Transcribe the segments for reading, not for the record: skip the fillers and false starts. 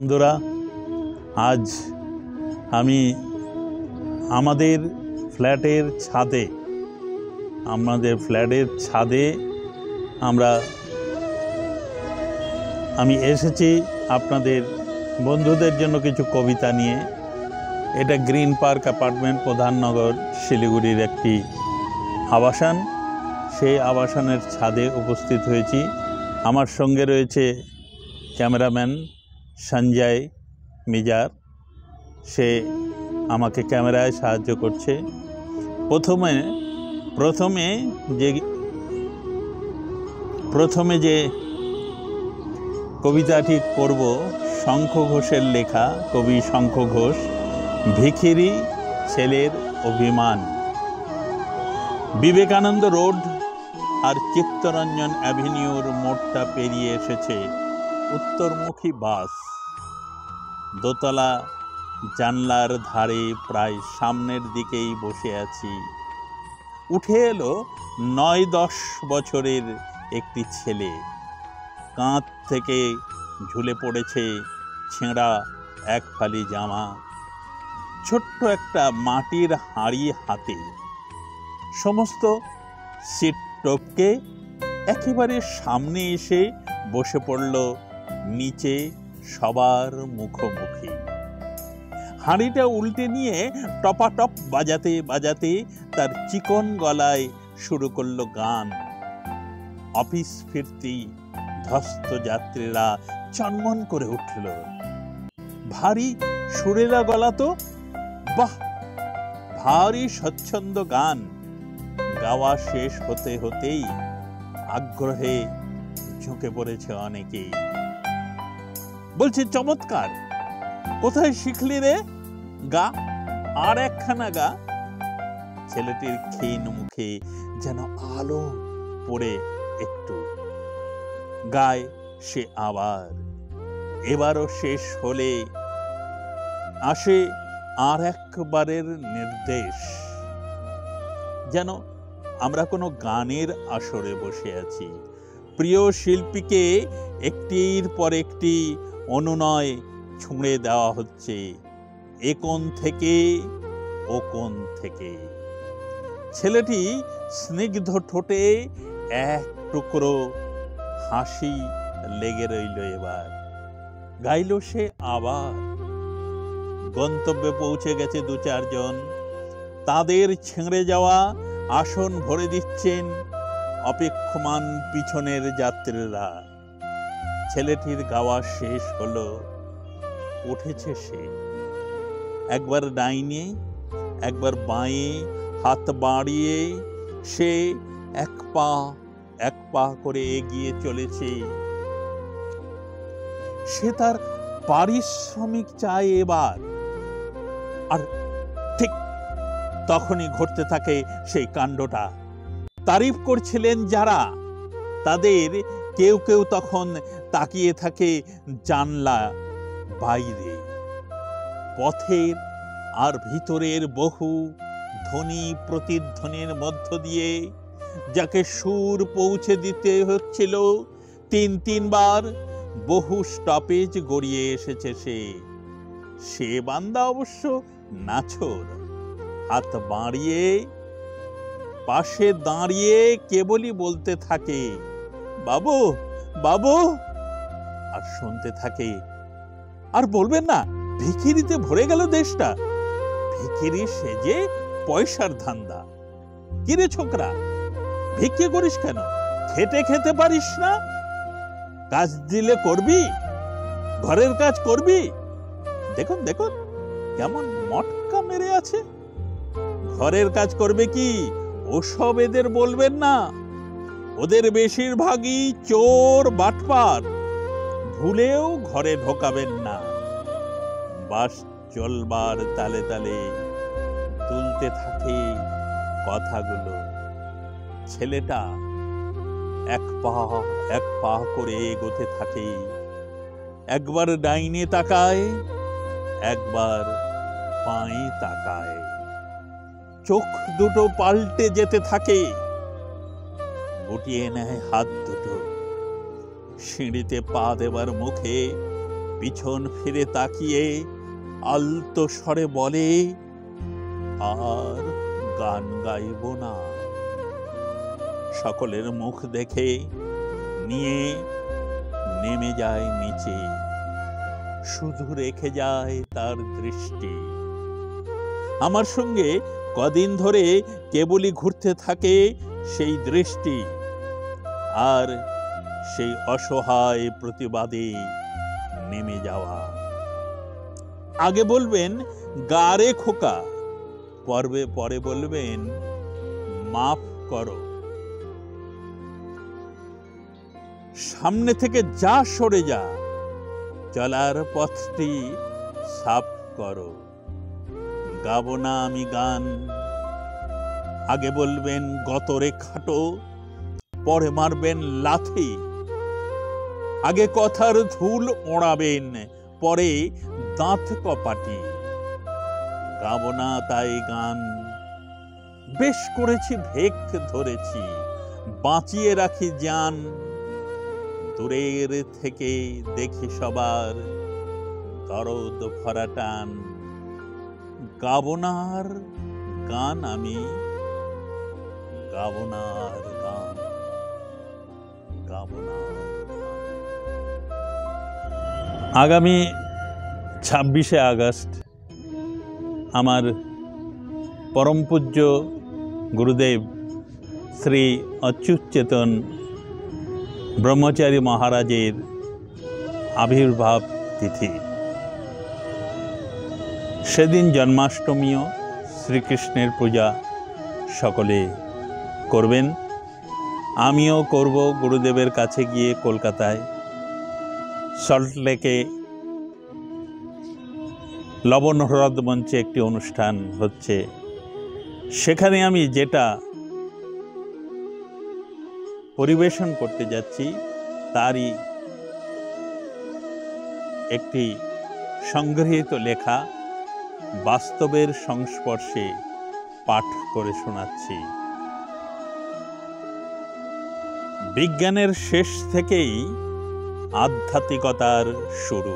বন্ধুরা, আজ আমি আমাদের ফ্ল্যাটের ছাদে আমি এসেছি আপনাদের বন্ধুদের জন্য কিছু কবিতা নিয়ে। এটা গ্রিন পার্ক অ্যাপার্টমেন্ট, প্রধাননগর, শিলিগুড়ির একটি আবাসন। সেই আবাসনের ছাদে উপস্থিত হয়েছি। আমার সঙ্গে রয়েছে ক্যামেরাম্যান সঞ্জয় মিজার। সে আমাকে ক্যামেরায় সাহায্য করছে। প্রথমে যে কবিতাটি করব, শঙ্খ ঘোষের লেখা, কবি শঙ্খ ঘোষ। ভিখিরি ছেলের অভিমান। বিবেকানন্দ রোড আর চিত্তরঞ্জন অ্যাভিনিউর মোড়টা পেরিয়ে এসেছে উত্তরমুখী বাস। দোতলা জানলার ধারে প্রায় সামনের দিকেই বসে আছি। উঠে এলো 9-10 বছরের একটি ছেলে। কাঁধ থেকে ঝুলে পড়েছে ছেঁড়া এক ফালি জামা, ছোট্ট একটা মাটির হাঁড়ি হাতে। সমস্ত সিট টপকে একেবারে সামনে এসে বসে পড়ল নিচে সবার মুখোমুখি। হাঁড়িটা উল্টে নিয়ে টপাটপ বাজাতে বাজাতে তার চিকন গলায় শুরু করলো গান। অফিস ফিরতি ধ্বস্ত যাত্রীরা চনমন করে উঠল। ভারী সুরেলা গলা তো, বাহ, ভারী স্বচ্ছন্দ গান। গাওয়া শেষ হতে হতেই আগ্রহে ঝুঁকে পড়েছে অনেকেই। বলছে, চমৎকার, কোথায় শিখলি রে? গা, আর একখানা গা। ছেলেটির ক্ষীণ মুখে যেন আলো পড়ে একটু। গায় সে আবার। এবারও শেষ হলে আসে আর একবারের নির্দেশ, যেন আমরা কোনো গানের আসরে বসে আছি। প্রিয় শিল্পীকে একটির পর একটি অনুনয় ছুঁড়ে দেওয়া হচ্ছে, এ কোণ থেকে ও কোণ থেকে। ছেলেটি স্নিগ্ধ ঠোঁটে এক টুকরো হাসি লেগে রইল। এবার গাইল সে আবার। গন্তব্যে পৌঁছে গেছে 2-4 জন। তাদের ছেড়ে যাওয়া আসন ভরে দিচ্ছেন অপেক্ষমান পিছনের যাত্রীরা। ছেলেটির গাওয়া শেষ হলো। উঠেছে সে। একবার ডাইনে একবার বাঁয়ে হাত বাড়িয়ে সে এক পা করে এগিয়ে চলেছে। সে তার পারিশ্রমিক চায় এবার। আর ঠিক তখনই ঘটতে থাকে সেই কাণ্ডটা। তারিফ করছিলেন যারা, তাদের কেউ কেউ তখন তাকিয়ে থাকে জানলা বাইরে। পথের আর ভিতরের বহু ধ্বনি প্রতিধ্বনির মধ্য দিয়ে যাকে সুর পৌঁছে দিতে হচ্ছিল 3 বার, বহু স্টপেজ গড়িয়ে এসেছে সে বান্দা অবশ্য নাছোড়। হাত বাড়িয়ে পাশে দাঁড়িয়ে কেবলই বলতে থাকে, বাবু বাবু। আর শুনতে থাকে, আর বলবেন না, ভিখিরিতে ভরে গেল দেশটা। ভিখিরি সেজে পয়সার ধান্দা। কিরে ছোকরা, ভিক্ষে করিস কেন? খেতে পারিস না? কাজ দিলে করবি, ঘরের কাজ করবি। দেখুন কেমন মটকা মেরে আছে। ঘরের কাজ করবে কি, ওসব এদের বলবেন না। ওদের বেশিরভাগই চোর বাটপার, ভুলেও ঘরে ঢোকাবেন না। বাস চলবার তালে তালে তুলতে থাকে কথাগুলো। ছেলেটা এক পা করে এগোতে থাকে। একবার ডাইনে তাকায়, একবার বাঁয়ে তাকায়। চোখ দুটো পাল্টে যেতে থাকে। গুটিয়ে নেয় হাত দুটো। সিঁড়িতে পা দেবার মুখে পিছন ফিরে তাকিয়ে আলতো স্বরে বলে, আর গান গাইব না। সকলের মুখ দেখে নিয়ে নেমে যায় নিচে, শুধু রেখে যায় তার দৃষ্টি। আমার সঙ্গে কদিন ধরে কেবলই ঘুরতে থাকে সেই দৃষ্টি, আর সেই অসহায় প্রতিবাদে নেমে যাওয়া। আগে বলবেন গারে খোকা, পরে বলবেন মাফ করো। সামনে থেকে যা সরে যা, চলার পথটি সাফ করো। গাবো না আমি গান। আগে বলবেন গতরে খাটো, পরে মারবেন লাথি। আগে কথার ধুল ওড়াবেন, পরে দাঁত কপাটি। গাবো না তাই গান। বেশ করেছি ভেক ধরেছি, বাঁচিয়ে রাখি জান। দূরের থেকে দেখি সবার দরদ ভরা টান। গাবো না আর গান আমি, গাবো না আর গান, গাবো না আর গান। আগামী 26শে আগস্ট আমার পরম পূজ্য গুরুদেব শ্রী অচ্যুত চেতন ব্রহ্মচারী মহারাজের আবির্ভাব তিথি। সেদিন জন্মাষ্টমীও, শ্রীকৃষ্ণের পূজা সকলে করবেন। আমিও করব গুরুদেবের কাছে গিয়ে কলকাতায় সল্টলেকে লবণ হ্রদ মঞ্চে একটি অনুষ্ঠান হচ্ছে। সেখানে আমি যেটা পরিবেশন করতে যাচ্ছি তারই একটি সংগৃহীত লেখা বাস্তবের সংস্পর্শে পাঠ করে শোনাচ্ছি। বিজ্ঞানের শেষ থেকেই আধ্যাত্মিকতার শুরু।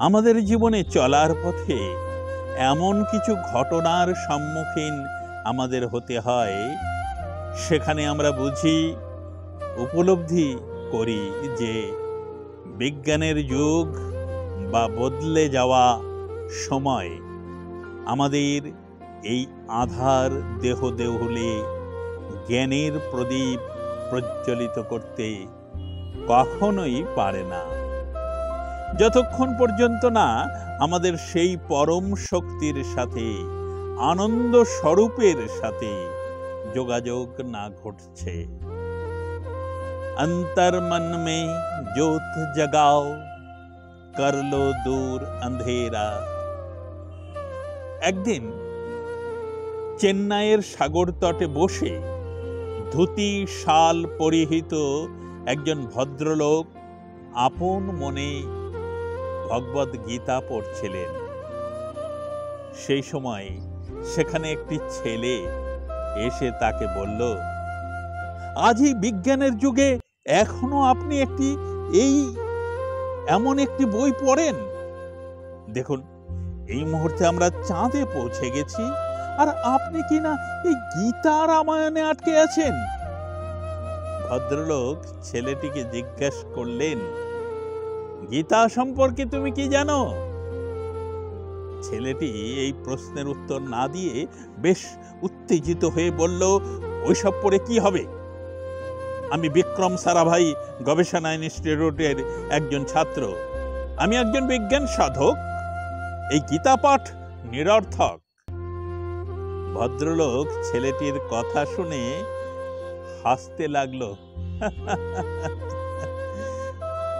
আমাদের জীবনে চলার পথে এমন কিছু ঘটনার সম্মুখীন আমাদের হতে হয়, সেখানে আমরা বুঝি, উপলব্ধি করি যে বিজ্ঞানের যুগ বা বদলে যাওয়া সময় আমাদের এই আধার দেহ দেহুলে জ্ঞানের প্রদীপ প্রজ্বলিত করতে কখনোই পারে না, যতক্ষণ পর্যন্ত না আমাদের সেই পরম শক্তির সাথে, আনন্দ স্বরূপের সাথে যোগাযোগ না ঘটছে। अंतर्मन में ज्योत जगाओ, कर लो दूर अंधेरा। একদিন চেন্নাইয়ের সাগর তটে বসে ধুতি শাল পরিহিত একজন ভদ্রলোক আপন মনে ভগবদ গীতা পড়ছিলেন। সেই সময় সেখানে একটি ছেলে এসে তাকে বলল, আজ এই বিজ্ঞানের যুগে এখনো আপনি এমন একটি বই পড়েন? দেখুন, এই মুহূর্তে আমরা চাঁদে পৌঁছে গেছি, আর আপনি কি না এই গীতা রামায়ণে আটকে আছেন? ভদ্রলোক ছেলেটিকে জিজ্ঞাসা করলেন, গীতা সম্পর্কে তুমি কি জানো? ছেলেটি এই প্রশ্নের উত্তর না দিয়ে বেশ উত্তেজিত হয়ে বলল, ওইসব পড়ে কি হবে? আমি বিক্রম সারাভাই গবেষণা ইনস্টিটিউটের একজন ছাত্র। আমি একজন বিজ্ঞান সাধক। এই গীতা পাঠ নিরর্থক। ভদ্রলোক ছেলেটির কথা শুনে হাসতে লাগলো।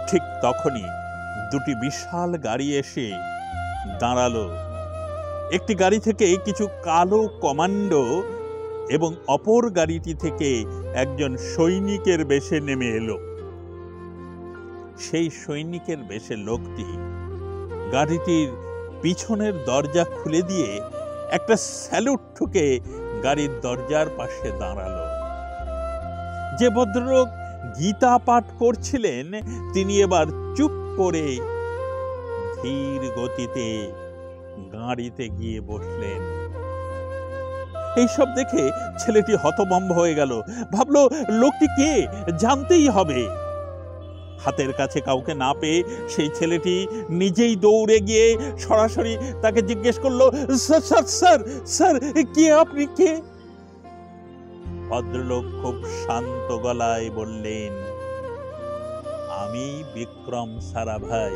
ঠিক তখনই দুটি বিশাল গাড়ি এসে দাঁড়ালো। একটি গাড়ি থেকে কিছু কালো কমান্ডো এবং অপর গাড়িটি থেকে একজন সৈনিকের বেশে নেমে এলো। সেই সৈনিকের বেশে লোকটি গাড়িটির পিছনের দরজা খুলে দিয়ে একটা স্যালুট ঠুকে গাড়ির দরজার পাশে দাঁড়ালো। যে ভদ্রলোক গীতা পাঠ করছিলেন তিনি এবার চুপ করে ধীর গতিতে গাড়িতে গিয়ে বসলেন। এইসব দেখে ছেলেটি হতভম্ব হয়ে গেল। ভাবলো লোকটি কে, জানতেই হবে। হাতের কাছে কাউকে না পেয়ে সেই ছেলেটি নিজেই দৌড়ে গিয়ে সরাসরি তাকে জিজ্ঞেস করলো, স্যার স্যার স্যার স্যার কে আপনি, কে? ভদ্রলোক খুব শান্ত গলায় বললেন, আমি বিক্রম সারাভাই।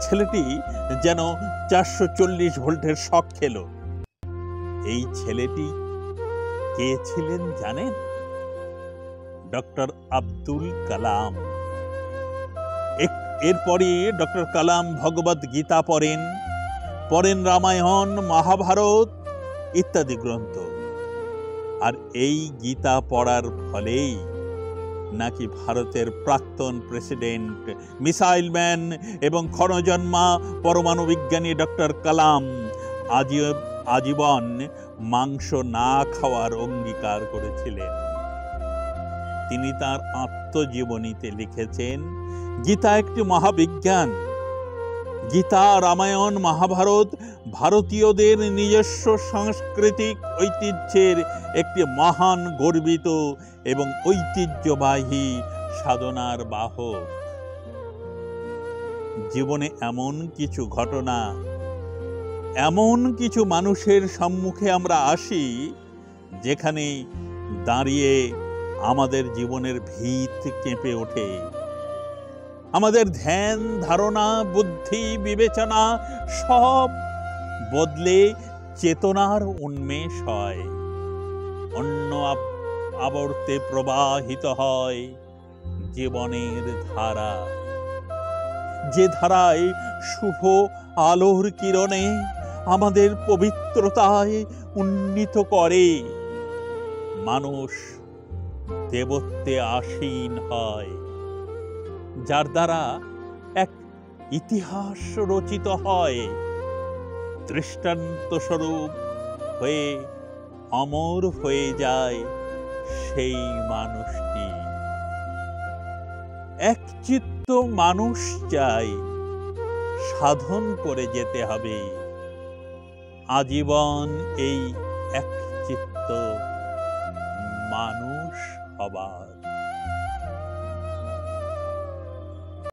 ছেলেটি যেন 440 ভোল্টের শক খেল। এই ছেলেটি কে ছিলেন জানেন? ডক্টর আব্দুল কালাম। এরপরে ডক্টর কালাম ভগবদ গীতা পড়েন রামায়ণ, মহাভারত ইত্যাদি গ্রন্থ। আর এই গীতা পড়ার ফলেই নাকি ভারতের প্রাক্তন প্রেসিডেন্ট, মিসাইল ম্যান এবং ক্ষণজন্মা পরমাণু বিজ্ঞানী ডক্টর কালাম আজীবন মাংস না খাওয়ার অঙ্গীকার করেছিলেন। তিনি তার আত্মজীবনীতে লিখেছেন, গীতা একটি মহাবিজ্ঞান। গীতা, রামায়ণ, মহাভারত ভারতীয়দের নিজস্ব সাংস্কৃতিক ঐতিহ্যের একটি মহান, গর্বিত এবং ঐতিহ্যবাহী সাধনার বাহক। জীবনে এমন কিছু ঘটনা, এমন কিছু মানুষের সম্মুখে আমরা আসি যেখানে দাঁড়িয়ে আমাদের জীবনের ভিত কেঁপে ওঠে। আমাদের ধ্যান, ধারণা, বুদ্ধি, বিবেচনা সব বদলে চেতনার উন্মেষ হয়। অন্য আবর্তে প্রবাহিত হয় জীবনের ধারা, যে ধারায় শুভ আলোর কিরণে আমাদের পবিত্রতায় উন্নীত করে। মানুষ দেবত্বে আসীন হয়, যার দ্বারা এক ইতিহাস রচিত হয়। দৃষ্টান্ত স্বরূপ হয়ে অমর হয়ে যায় সেই মানুষটি। একচিত্ত মানুষ চাই, সাধন করে যেতে হবে আজীবন এই একচিত্ত মানুষ হবার।